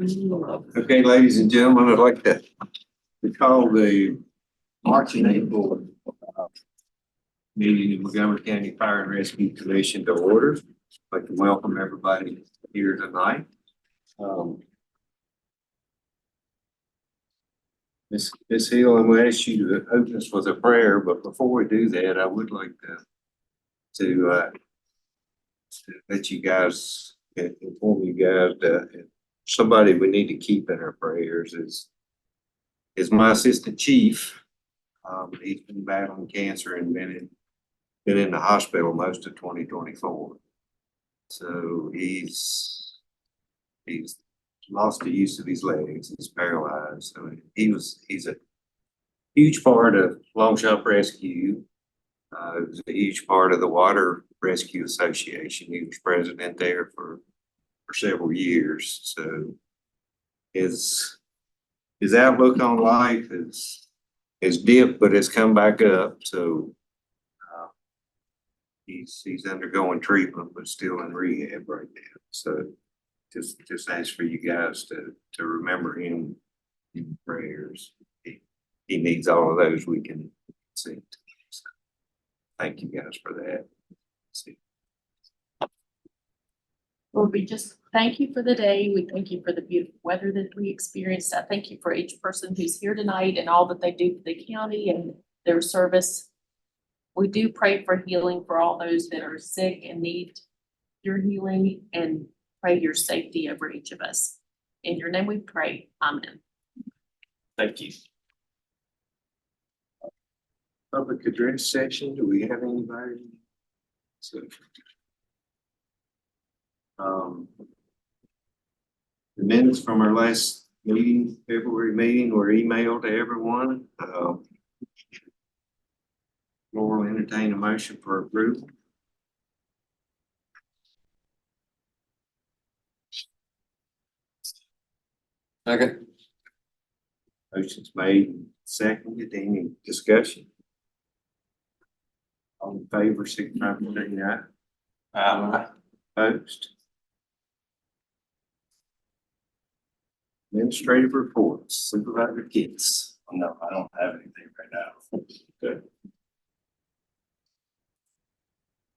Okay, ladies and gentlemen, I'd like to call the March and April meeting of Montgomery County Fire and Rescue Commission to order. I'd like to welcome everybody here tonight. Ms. Hill, I'm going to ask you to open us with a prayer, but before we do that, I would like to let you guys inform you guys that somebody we need to keep in our prayers is my assistant chief. He's been battling cancer and been in the hospital most of 2024. So he's lost the use of his legs. He's paralyzed. So he's a huge part of Long Shop Rescue. He was a huge part of the Water Rescue Association. He was president there for several years. So his outlook on life is dipped, but it's come back up. So he's undergoing treatment, but still in rehab right now. So just ask for you guys to remember him in prayers. He needs all of those we can send to him. So thank you guys for that. Lord, we just thank you for the day. We thank you for the beautiful weather that we experienced. I thank you for each person who's here tonight and all that they do for the county and their service. We do pray for healing for all those that are sick and need your healing, and pray your safety over each of us. In your name we pray. Amen. Thank you. Public address section, do we have anybody? So, the minutes from our last meeting, February meeting, were emailed to everyone. Laura will entertain a motion for approval. Second. Motion's made and seconded. Any discussion? All in favor, signify by saying aye. Aye. Opposed? Administrative reports, Supervisor Kitts. No, I don't have anything right now. Good.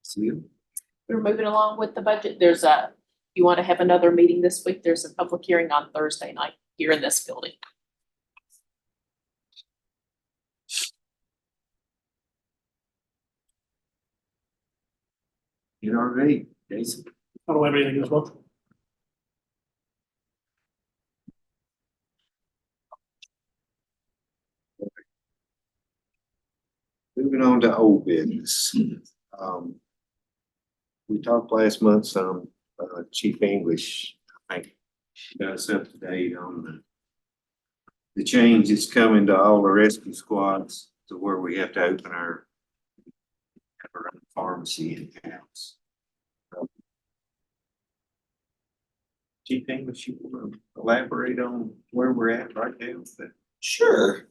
Seal. We're moving along with the budget. You want to have another meeting this week? There's a public hearing on Thursday night here in this building. You all right, Jason? I don't have anything this month. Moving on to old business. We talked last month some, Chief English, I think, got us up to date on the change that's coming to all the rescue squads to where we have to open our own pharmacy in-house. Chief English, you want to elaborate on where we're at right now with that? Sure.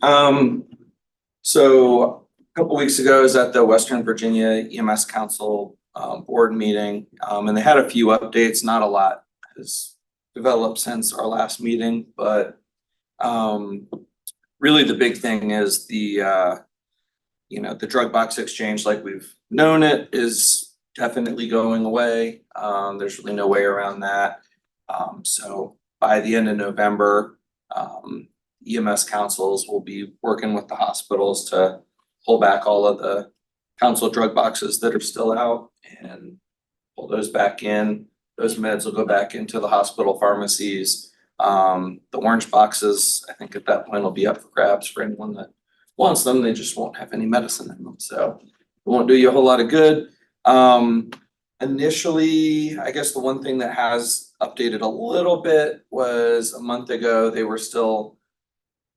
So a couple weeks ago, I was at the Western Virginia EMS Council board meeting, and they had a few updates. Not a lot has developed since our last meeting, but really the big thing is the drug box exchange, like we've known it, is definitely going away. There's really no way around that. So by the end of November, EMS councils will be working with the hospitals to pull back all of the council drug boxes that are still out and pull those back in. Those meds will go back into the hospital pharmacies. The orange boxes, I think at that point will be up for grabs for anyone that wants them. They just won't have any medicine in them. So it won't do you a whole lot of good. Initially, I guess the one thing that has updated a little bit was a month ago, they were still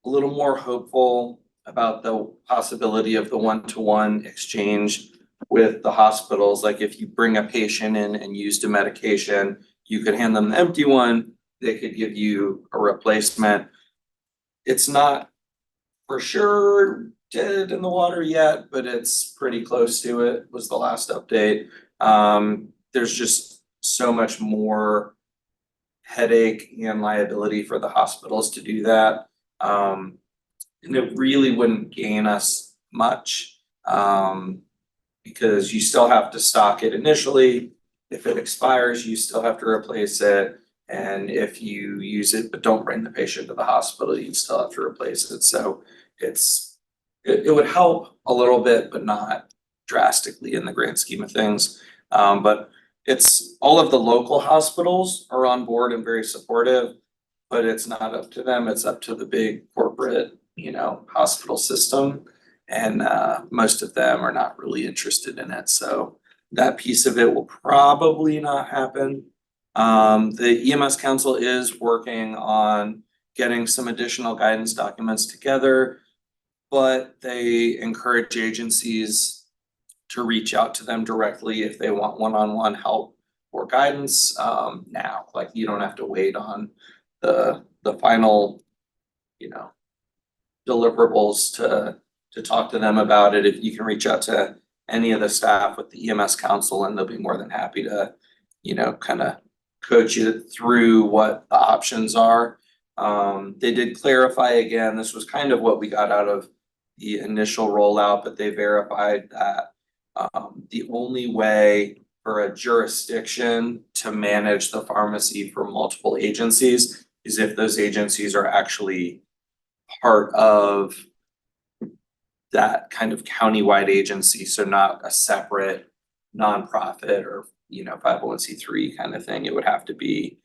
a little more hopeful about the possibility of the one-to-one exchange with the hospitals. Like if you bring a patient in and used a medication, you could hand them the empty one, they could give you a replacement. It's not for sure dead in the water yet, but it's pretty close to it, was the last update. There's just so much more headache and liability for the hospitals to do that. And it really wouldn't gain us much, because you still have to stock it initially. If it expires, you still have to replace it. And if you use it but don't bring the patient to the hospital, you still have to replace it. So it would help a little bit, but not drastically in the grand scheme of things. But it's all of the local hospitals are on board and very supportive, but it's not up to them. It's up to the big corporate, hospital system. And most of them are not really interested in it. So that piece of it will probably not happen. The EMS Council is working on getting some additional guidance documents together, but they encourage agencies to reach out to them directly if they want one-on-one help or guidance now. Like, you don't have to wait on the final, deliverables to talk to them about it. If you can reach out to any of the staff with the EMS Council, and they'll be more than happy to, kind of coach you through what the options are. They did clarify again, this was kind of what we got out of the initial rollout, but they verified that the only way for a jurisdiction to manage the pharmacy for multiple agencies is if those agencies are actually part of that kind of countywide agency, so not a separate nonprofit or 501c3 kind of thing. It would have to be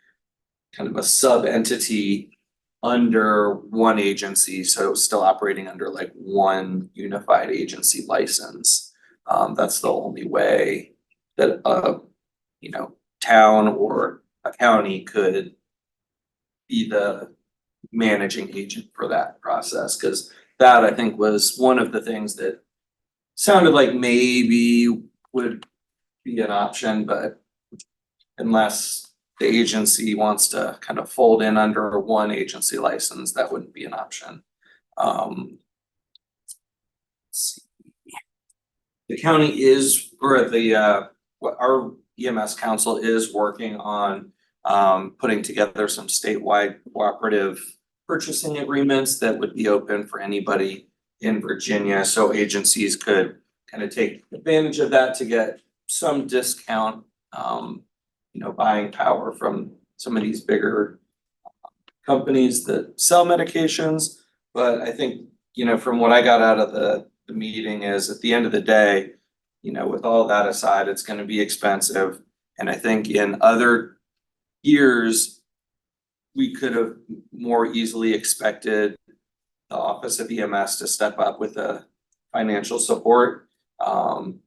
kind of a sub entity under one agency, so still operating under like one unified agency license. That's the only way that a town or a county could be the managing agent for that process, because that, I think, was one of the things that sounded like maybe would be an option, but unless the agency wants to kind of fold in under one agency license, that wouldn't be an option. Let's see. The county is, or our EMS Council is working on putting together some statewide cooperative purchasing agreements that would be open for anybody in Virginia, so agencies could kind of take advantage of that to get some discount, buying power from some of these bigger companies that sell medications. But I think, from what I got out of the meeting is, at the end of the day, with all that aside, it's going to be expensive. And I think in other years, we could have more easily expected the Office of EMS to step up with a financial support,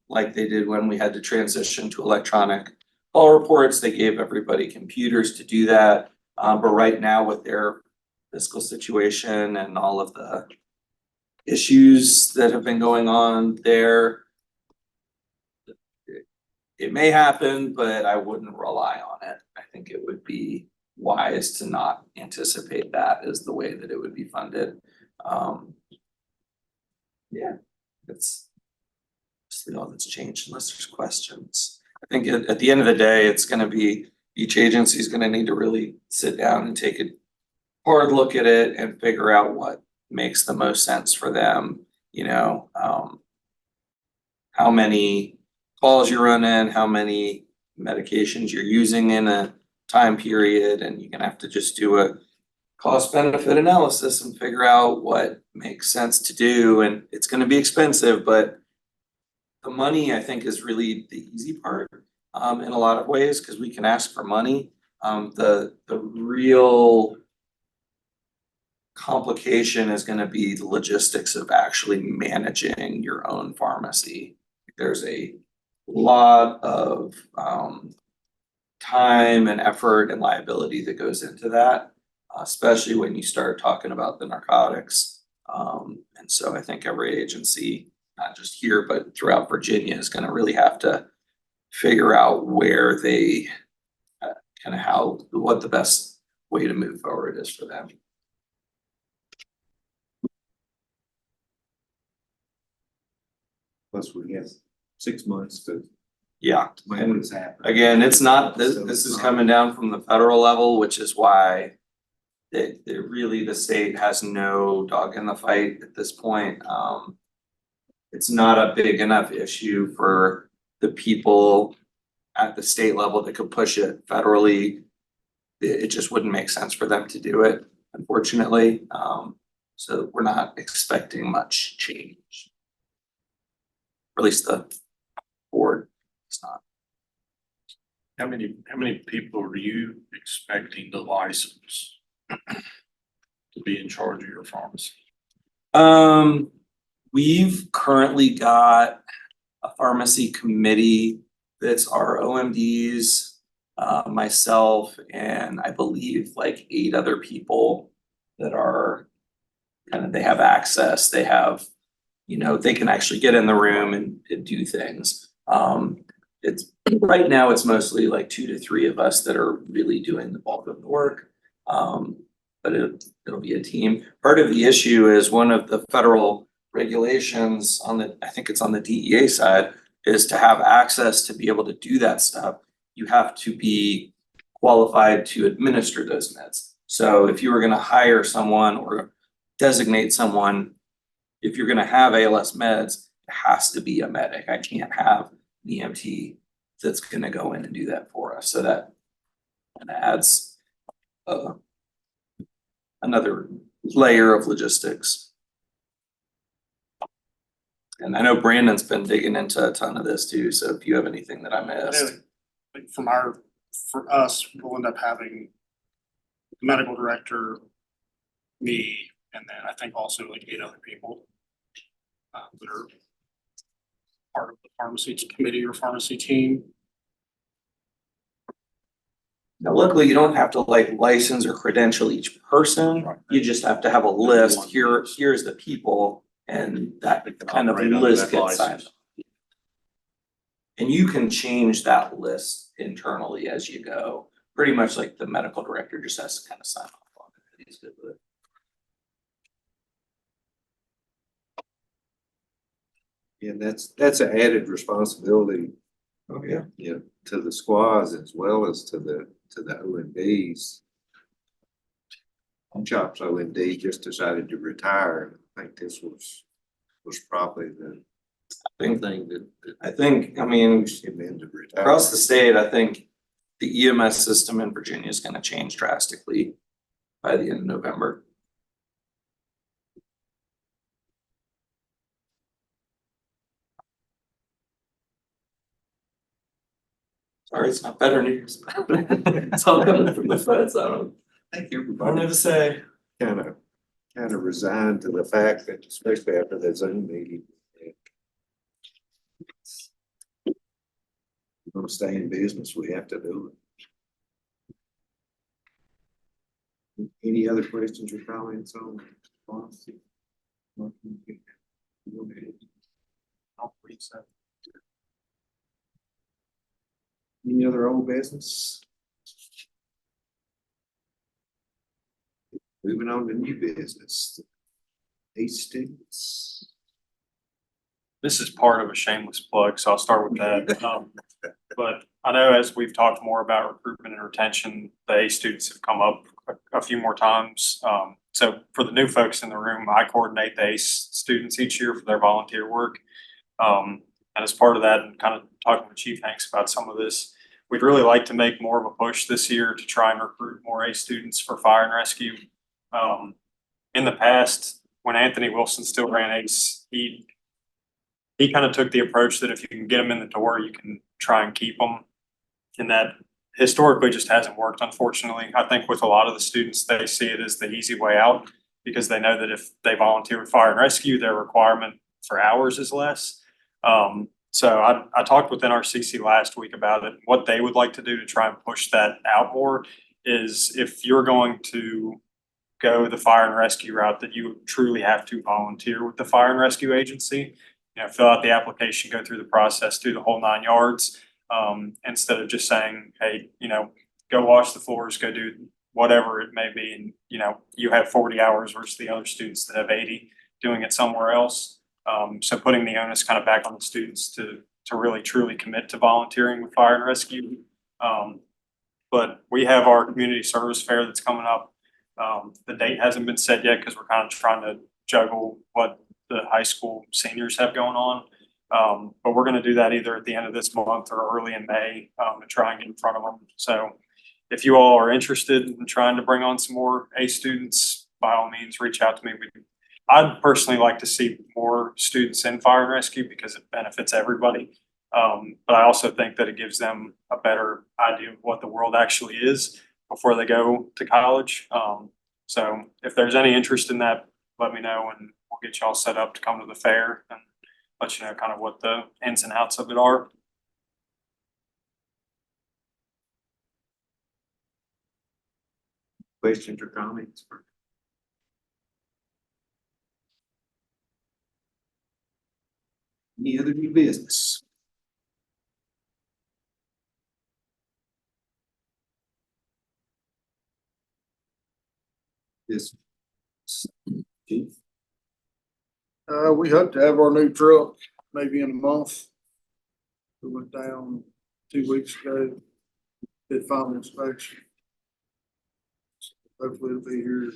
like they did when we had to transition to electronic call reports. They gave everybody computers to do that. But right now, with their fiscal situation and all of the issues that have been going on there, it may happen, but I wouldn't rely on it. I think it would be wise to not anticipate that as the way that it would be funded. It's just all that's changed, unless there's questions. I think at the end of the day, it's going to be, each agency is going to need to really sit down and take a hard look at it and figure out what makes the most sense for them. How many calls you run in, how many medications you're using in a time period, and you're gonna have to just do a cost benefit analysis and figure out what makes sense to do. And it's gonna be expensive, but the money, I think, is really the easy part in a lot of ways, because we can ask for money. The real complication is gonna be the logistics of actually managing your own pharmacy. There's a lot of time and effort and liability that goes into that, especially when you start talking about the narcotics. And so I think every agency, not just here, but throughout Virginia, is going to really have to figure out where they what the best way to move forward is for them. Plus we have 6 months to Yeah, when it's happening. again, it's not, this is coming down from the federal level, which is why really the state has no dog in the fight at this point. It's not a big enough issue for the people at the state level that could push it federally. It just wouldn't make sense for them to do it, unfortunately. So we're not expecting much change. Or at least the board is not. How many people are you expecting to license to be in charge of your pharmacy? We've currently got a pharmacy committee that's our OMDs, myself, and I believe like 8 other people that are kind of, they have access, they have, you know, they can actually get in the room and do things. It's right now it's mostly like 2 to 3 of us that are really doing the bulk of the work. But it'll be a team. Part of the issue is one of the federal regulations on the, I think it's on the DEA side, is to have access to be able to do that stuff. You have to be qualified to administer those meds. So if you were gonna hire someone or designate someone, if you're gonna have ALS meds, it has to be a medic. I can't have an EMT that's gonna go in and do that for us. So that kind of adds another layer of logistics. And I know Brandon's been digging into a ton of this too, so if you have anything that I missed. Like for us, we'll end up having the medical director, me, and then I think also like 8 other people that are part of the pharmacy committee or pharmacy team. Now, luckily, you don't have to like license or credential each person. You just have to have a list. Here's the people, and that kind of Operate under list that gets signed. license. And you can change that list internally as you go. Pretty much like the medical director just has to kind of sign off on it. He's good with it. And that's an added responsibility, Oh, yeah. you know, to the squads as well as to the OMDs. Chop's OMD just decided to retire. I think this was probably the thing that I think, I mean, pushed him into retirement. across the state, I think the EMS system in Virginia is gonna change drastically by the end of November. Sorry, it's not better news. It's all coming from the feds. I don't know Everybody to say. kind of resigned to the fact that, especially after the Zoom meeting, we're gonna stay in business, we have to do it. Any other questions or comments on policy? Any other old business? Moving on to new business. Hastings. This is part of a shameless plug, so I'll start with that. But I know as we've talked more about recruitment and retention, the ACE students have come up a few more times. So for the new folks in the room, I coordinate the ACE students each year for their volunteer work. And as part of that, and kind of talking with Chief Hanks about some of this, we'd really like to make more of a push this year to try and recruit more ACE students for fire and rescue. In the past, when Anthony Wilson still ran ACE, he kind of took the approach that if you can get them in the door, you can try and keep them. And that historically just hasn't worked, unfortunately. I think with a lot of the students, they see it as the easy way out because they know that if they volunteer with fire and rescue, their requirement for hours is less. So I talked with NRCC last week about it. What they would like to do to try and push that out more is if you're going to go the fire and rescue route, that you truly have to volunteer with the fire and rescue agency. You know, fill out the application, go through the process, do the whole 9 yards, instead of just saying, hey, you know, go wash the floors, go do whatever it may be. And, you know, you have 40 hours versus the other students that have 80 doing it somewhere else. So putting the onus kind of back on the students to to really truly commit to volunteering with fire and rescue. But we have our community service fair that's coming up. The date hasn't been set yet because we're kind of trying to juggle what the high school seniors have going on. But we're gonna do that either at the end of this month or early in May, to try and get in front of them. So if you all are interested in trying to bring on some more ACE students, by all means, reach out to me. I'd personally like to see more students in fire and rescue because it benefits everybody. But I also think that it gives them a better idea of what the world actually is before they go to college. So if there's any interest in that, let me know and we'll get y'all set up to come to the fair and let you know kind of what the ins and outs of it are. Questions or comments? Any other new business? This. Chief? We hope to have our new truck maybe in a month. We went down 2 weeks ago, did final inspection. Hopefully it'll be here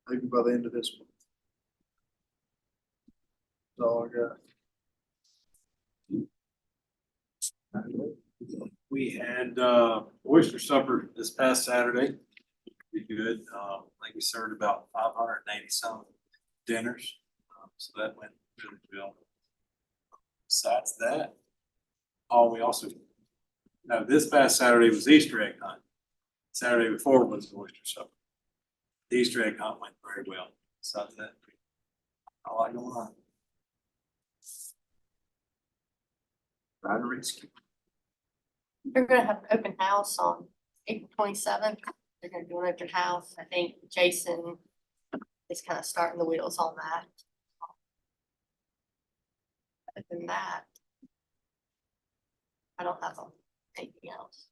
maybe by the end of this month. That's all I got. We had oyster supper this past Saturday. Pretty good. I think we served about 580 some dinners. So that went really well. Besides that, this past Saturday was Easter egg hunt. Saturday before was oyster supper. The Easter egg hunt went very well. Besides that, all I going on. Fire and rescue. They're gonna have an open house on April 27th. They're gonna do an open house. I think Jason is kind of starting the wheels on that. Other than that, I don't have anything else.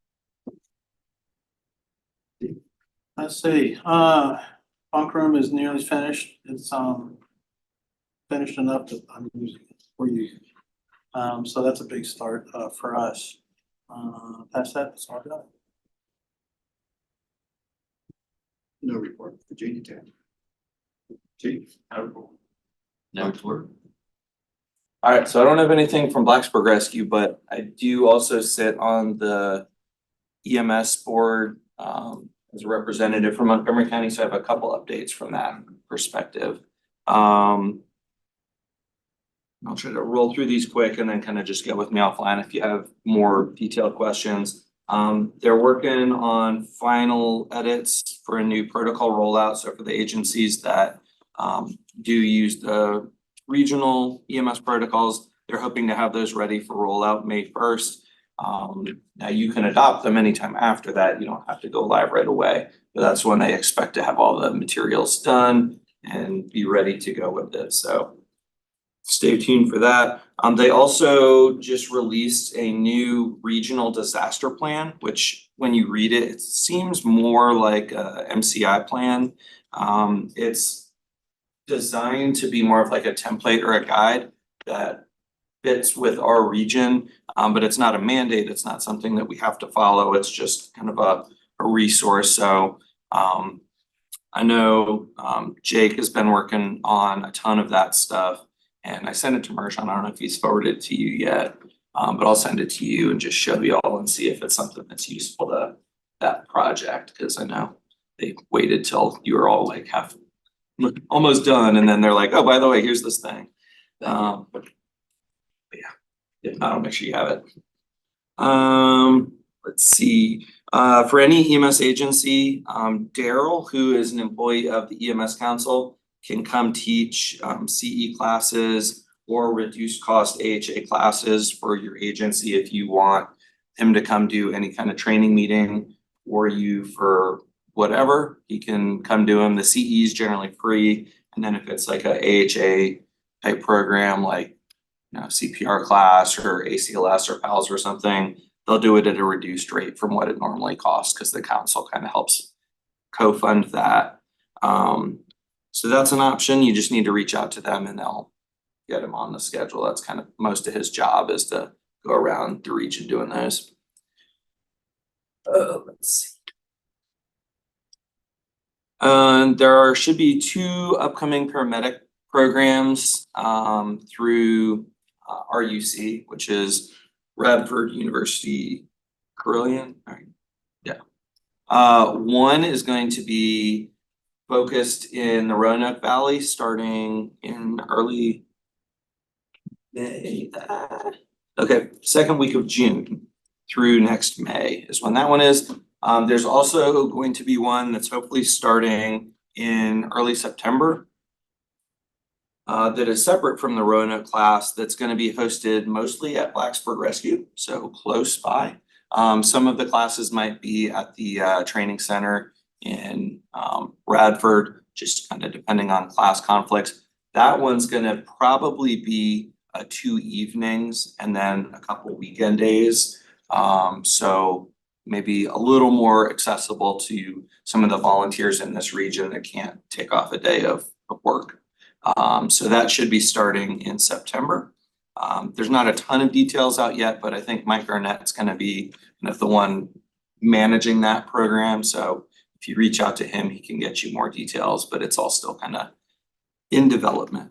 Let's see, bunk room is nearly finished. It's finished enough that I'm using it for you. So that's a big start for us. Past that, that's all I got. No report, Virginia Tech. Chief? No report. All right, so I don't have anything from Blacksburg Rescue, but I do also sit on the EMS board as a representative from Montgomery County, so I have a couple updates from that perspective. I'll try to roll through these quick and then kind of just get with me offline if you have more detailed questions. They're working on final edits for a new protocol rollout. So for the agencies that do use the regional EMS protocols, they're hoping to have those ready for rollout May 1st. Now you can adopt them anytime after that. You don't have to go live right away, but that's when they expect to have all the materials done and be ready to go with it. So stay tuned for that. They also just released a new regional disaster plan, which when you read it, it seems more like a MCI plan. It's designed to be more of like a template or a guide that fits with our region, but it's not a mandate. It's not something that we have to follow. It's just kind of a resource. So I know Jake has been working on a ton of that stuff. And I sent it to Mershon. I don't know if he's forwarded it to you yet, but I'll send it to you and just show you all and see if it's something that's useful to that project. Cause I know they waited till you were all like almost done. And then they're like, oh, by the way, here's this thing. But yeah, if not, I'll make sure you have it. Let's see, for any EMS agency, Daryl, who is an employee of the EMS Council, can come teach CE classes or reduced cost AHA classes for your agency if you want him to come do any kind of training meeting for you for whatever. He can come do them. The CE is generally free. And then if it's like a AHA type program like CPR class or ACLS or PALS or something, they'll do it at a reduced rate from what it normally costs because the council kind of helps co-fund that. So that's an option. You just need to reach out to them and they'll get him on the schedule. That's kind of most of his job is to go around the region doing those. Let's see. Should be 2 upcoming paramedic programs through RUC, which is Radford University Carilion. Yeah. One is going to be focused in the Roanoke Valley starting in early May. Okay, second week of June through next May is when that one is. There's also going to be one that's hopefully starting in early September. That is separate from the Roanoke class that's going to be hosted mostly at Blacksburg Rescue, so close by. Some of the classes might be at the training center in Radford, just kind of depending on class conflicts. That one's going to probably be 2 evenings and then a couple weekend days. So maybe a little more accessible to some of the volunteers in this region that can't take off a day of work. So that should be starting in September. There's not a ton of details out yet, but I think Mike Garnett's gonna be kind of the one managing that program. So if you reach out to him, he can get you more details, but it's all still kind of in development.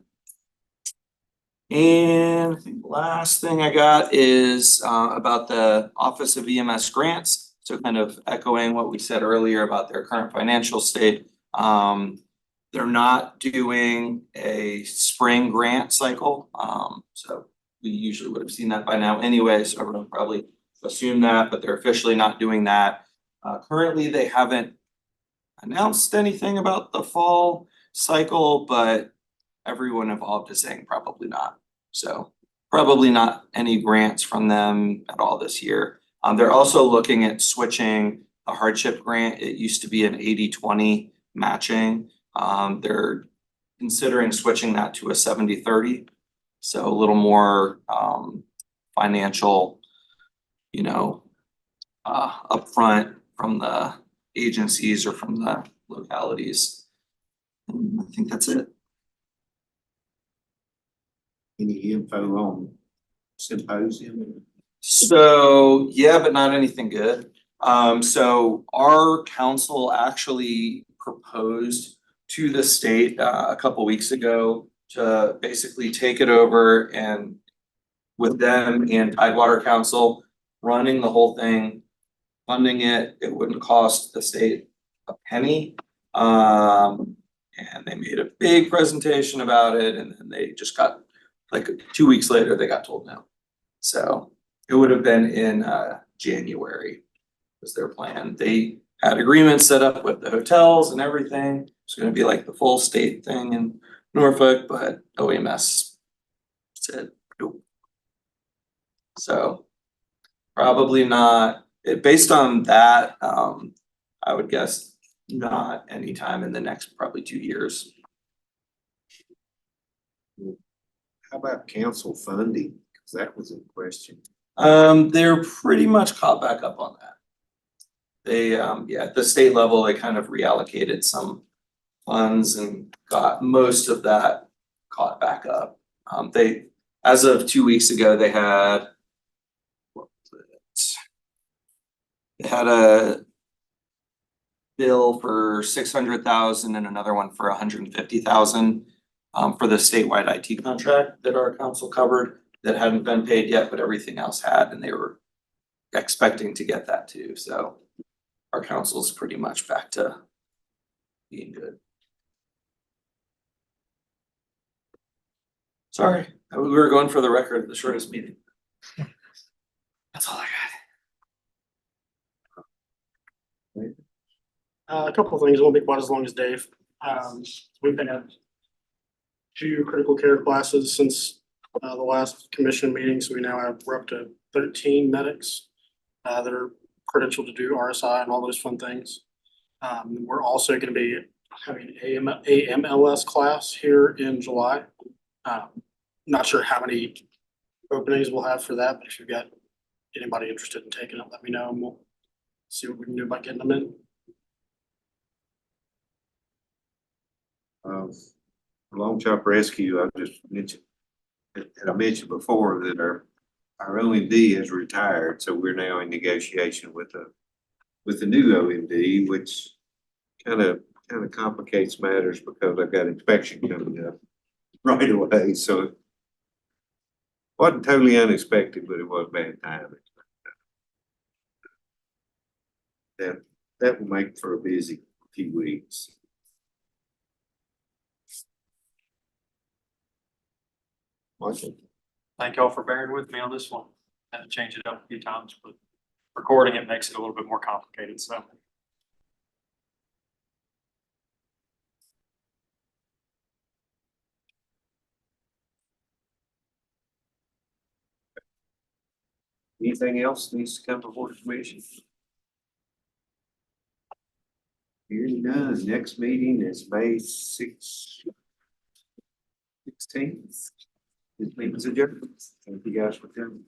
And I think the last thing I got is about the Office of EMS Grants. So kind of echoing what we said earlier about their current financial state. They're not doing a spring grant cycle. So we usually would have seen that by now anyway, so everyone probably assumed that, but they're officially not doing that. Currently, they haven't announced anything about the fall cycle, but everyone involved is saying probably not. So probably not any grants from them at all this year. They're also looking at switching a hardship grant. It used to be an 80-20 matching. They're considering switching that to a 70-30. So a little more financial, upfront from the agencies or from the localities. And I think that's it. Any info on symposium? So, yeah, but not anything good. So our council actually proposed to the state a couple weeks ago to basically take it over and with them and Tidewater Council running the whole thing, funding it, it wouldn't cost the state a penny. And they made a big presentation about it and then they just got, like 2 weeks later, they got told no. So it would have been in January was their plan. They had agreements set up with the hotels and everything. It's gonna be like the full state thing in Norfolk, but OEMS said nope. So probably not, based on that, I would guess not anytime in the next probably 2 years. How about council funding? Cause that was in question. They're pretty much caught back up on that. They, at the state level, they kind of reallocated some funds and got most of that caught back up. They, as of 2 weeks ago, they had, what was it? They had a bill for 600,000 and another one for 150,000 for the statewide IT contract that our council covered that hadn't been paid yet, but everything else had, and they were expecting to get that too. So our council's pretty much back to being good. Sorry, we were going for the record, the shortest meeting. That's all I got. A couple of things, it won't be quite as long as Dave. We've been at 2 critical care classes since the last commission meeting, so we're up to 13 medics that are credentialed to do RSI and all those fun things. We're also gonna be having AMLS class here in July. Not sure how many openings we'll have for that, but if you've got anybody interested in taking it, let me know and we'll see what we can do about getting them in. Long Chop Rescue, I just mentioned, and I mentioned before that our OMD has retired, so we're now in negotiation with the new OMD, which kind of complicates matters because I've got inspection coming up right away, so it wasn't totally unexpected, but it was bad timing. That will make for a busy few weeks. Michael? Thank y'all for bearing with me on this one. Had to change it up a few times, but recording it makes it a little bit more complicated, so. Anything else needs to come before the commission? Hearing none, next meeting is May 16th. This meeting's adjourned. Thank you guys for coming.